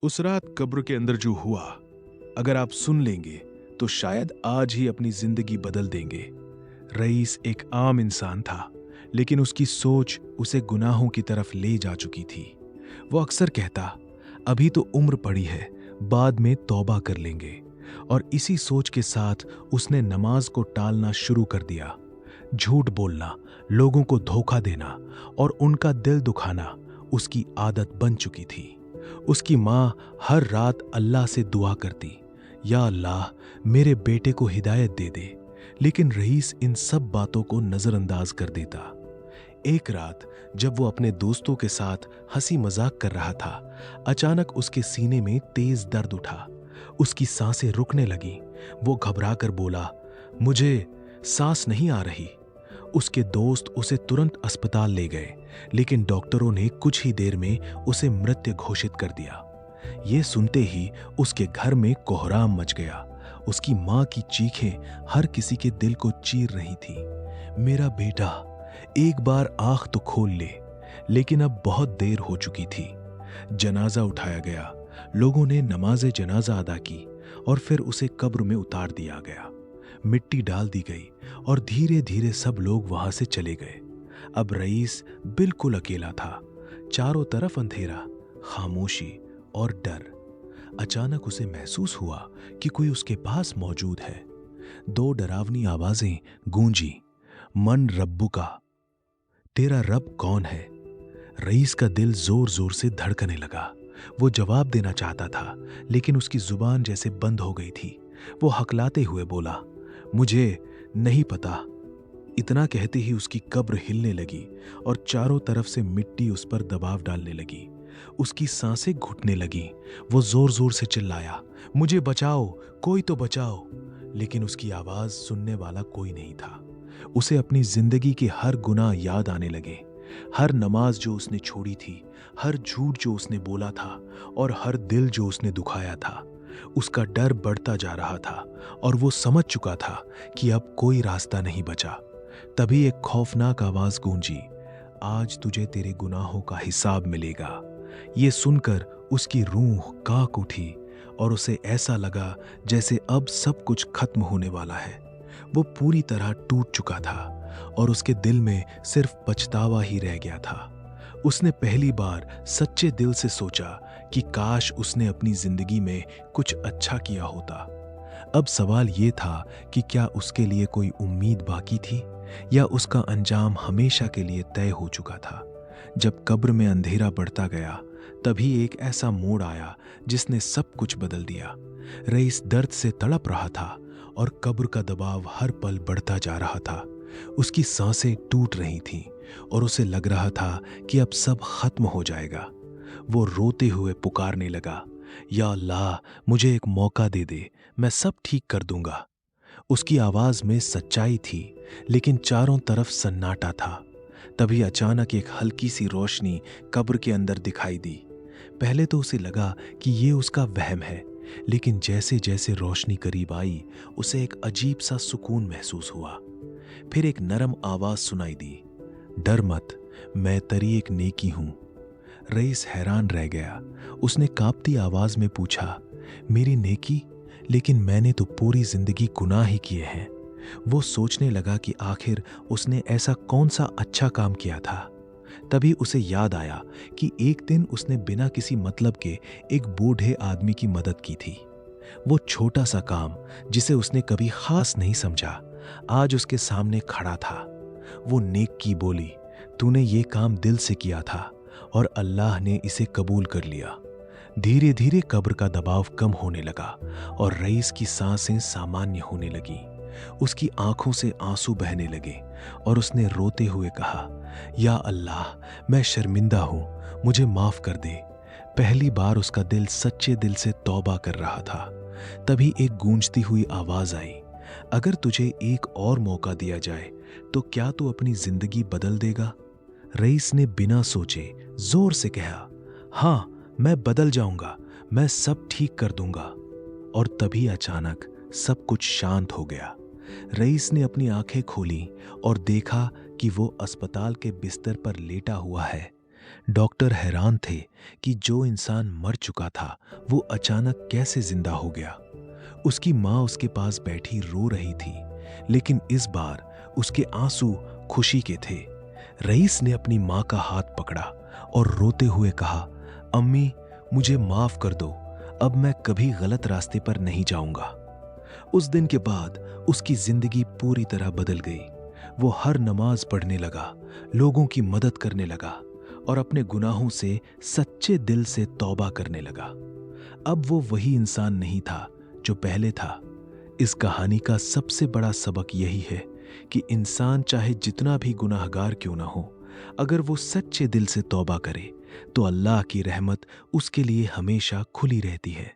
उस रात कब्र के अंदर जो हुआ, अगर आप सुन लेंगे तो शायद आज ही अपनी जिंदगी बदल देंगे। रईस एक आम इंसान था, लेकिन उसकी सोच उसे गुनाहों की तरफ ले जा चुकी थी। वो अक्सर कहता, अभी तो उम्र पड़ी है, बाद में तौबा कर लेंगे। और इसी सोच के साथ उसने नमाज को टालना शुरू कर दिया। झूठ बोलना, लोगों को धोखा देना और उनका दिल दुखाना उसकी आदत बन चुकी थी। उसकी माँ हर रात अल्लाह से दुआ करती, या अल्लाह मेरे बेटे को हिदायत दे दे, लेकिन रईस इन सब बातों को नजरअंदाज कर देता। एक रात जब वो अपने दोस्तों के साथ हंसी मजाक कर रहा था, अचानक उसके सीने में तेज दर्द उठा। उसकी सांसें रुकने लगी। वो घबरा कर बोला, मुझे सांस नहीं आ रही। उसके दोस्त उसे तुरंत अस्पताल ले गए, लेकिन डॉक्टरों ने कुछ ही देर में उसे मृत घोषित कर दिया। ये सुनते ही उसके घर में कोहराम मच गया। उसकी मां की चीखें हर किसी के दिल को चीर रही थी। मेरा बेटा, एक बार आंख तो खोल ले। लेकिन अब बहुत देर हो चुकी थी। जनाजा उठाया गया, लोगों ने नमाज जनाजा अदा की और फिर उसे कब्र में उतार दिया गया। मिट्टी डाल दी गई और धीरे धीरे सब लोग वहां से चले गए। अब रईस बिल्कुल अकेला था। चारों तरफ अंधेरा, खामोशी और डर। अचानक उसे महसूस हुआ कि कोई उसके पास मौजूद है। दो डरावनी आवाजें गूंजी, मन रब्बुका, तेरा रब कौन है? रईस का दिल जोर जोर से धड़कने लगा। वो जवाब देना चाहता था, लेकिन उसकी जुबान जैसे बंद हो गई थी। वो हकलाते हुए बोला, मुझे नहीं पता। इतना कहते ही उसकी कब्र हिलने लगी और चारों तरफ से मिट्टी उस पर दबाव डालने लगी। उसकी सांसें घुटने लगी। वो जोर जोर से चिल्लाया, मुझे बचाओ, कोई तो बचाओ। लेकिन उसकी आवाज सुनने वाला कोई नहीं था। उसे अपनी जिंदगी के हर गुनाह याद आने लगे। हर नमाज जो उसने छोड़ी थी, हर झूठ जो उसने बोला था और हर दिल जो उसने दुखाया था। उसका डर बढ़ता जा रहा था और वो समझ चुका था कि अब कोई रास्ता नहीं बचा। तभी एक खौफनाक आवाज गूंजी, आज तुझे तेरे गुनाहों का हिसाब मिलेगा। ये सुनकर उसकी रूह कांप उठी और उसे ऐसा लगा जैसे अब सब कुछ खत्म होने वाला है। वो पूरी तरह टूट चुका था और उसके दिल में सिर्फ पछतावा ही रह गया था। उसने पहली बार सच्चे दिल से सोचा कि काश उसने अपनी जिंदगी में कुछ अच्छा किया होता। अब सवाल ये था कि क्या उसके लिए कोई उम्मीद बाकी थी या उसका अंजाम हमेशा के लिए तय हो चुका था। जब कब्र में अंधेरा बढ़ता गया, तभी एक ऐसा मोड़ आया जिसने सब कुछ बदल दिया। रईस दर्द से तड़प रहा था और कब्र का दबाव हर पल बढ़ता जा रहा था। उसकी सांसें टूट रही थीं और उसे लग रहा था कि अब सब खत्म हो जाएगा। वो रोते हुए पुकारने लगा, या अल्लाह मुझे एक मौका दे दे, मैं सब ठीक कर दूंगा। उसकी आवाज में सच्चाई थी, लेकिन चारों तरफ सन्नाटा था। तभी अचानक एक हल्की सी रोशनी कब्र के अंदर दिखाई दी। पहले तो उसे लगा कि ये उसका वहम है, लेकिन जैसे जैसे रोशनी करीब आई, उसे एक अजीब सा सुकून महसूस हुआ। फिर एक नरम आवाज सुनाई दी, डर मत, मैं तेरी एक नेकी हूं। रईस हैरान रह गया। उसने कांपती आवाज में पूछा, मेरी नेकी? लेकिन मैंने तो पूरी जिंदगी गुनाह ही किए हैं। वो सोचने लगा कि आखिर उसने ऐसा कौन सा अच्छा काम किया था। तभी उसे याद आया कि एक दिन उसने बिना किसी मतलब के एक बूढ़े आदमी की मदद की थी। वो छोटा सा काम, जिसे उसने कभी खास नहीं समझा, आज उसके सामने खड़ा था। वो नेक की बोली, तूने ये काम दिल से किया था और अल्लाह ने इसे कबूल कर लिया। धीरे धीरे कब्र का दबाव कम होने लगा और रईस की सांसें सामान्य होने लगी। उसकी आंखों से आंसू बहने लगे और उसने रोते हुए कहा, या अल्लाह मैं शर्मिंदा हूं, मुझे माफ कर दे। पहली बार उसका दिल सच्चे दिल से तौबा कर रहा था। तभी एक गूंजती हुई आवाज आई, अगर तुझे एक और मौका दिया जाए तो क्या तू अपनी जिंदगी बदल देगा? रईस ने बिना सोचे जोर से कहा, हाँ मैं बदल जाऊंगा, मैं सब ठीक कर दूंगा। और तभी अचानक सब कुछ शांत हो गया। रईस ने अपनी आंखें खोली और देखा कि वो अस्पताल के बिस्तर पर लेटा हुआ है। डॉक्टर हैरान थे कि जो इंसान मर चुका था वो अचानक कैसे जिंदा हो गया। उसकी माँ उसके पास बैठी रो रही थी, लेकिन इस बार उसके आंसू खुशी के थे। रईस ने अपनी माँ का हाथ पकड़ा और रोते हुए कहा, अम्मी, मुझे माफ कर दो, अब मैं कभी गलत रास्ते पर नहीं जाऊंगा। उस दिन के बाद उसकी जिंदगी पूरी तरह बदल गई। वो हर नमाज पढ़ने लगा, लोगों की मदद करने लगा और अपने गुनाहों से सच्चे दिल से तौबा करने लगा। अब वो वही इंसान नहीं था जो पहले था। इस कहानी का सबसे बड़ा सबक यही है कि इंसान चाहे जितना भी गुनाहगार क्यों ना हो, अगर वो सच्चे दिल से तौबा करे तो अल्लाह की रहमत उसके लिए हमेशा खुली रहती है।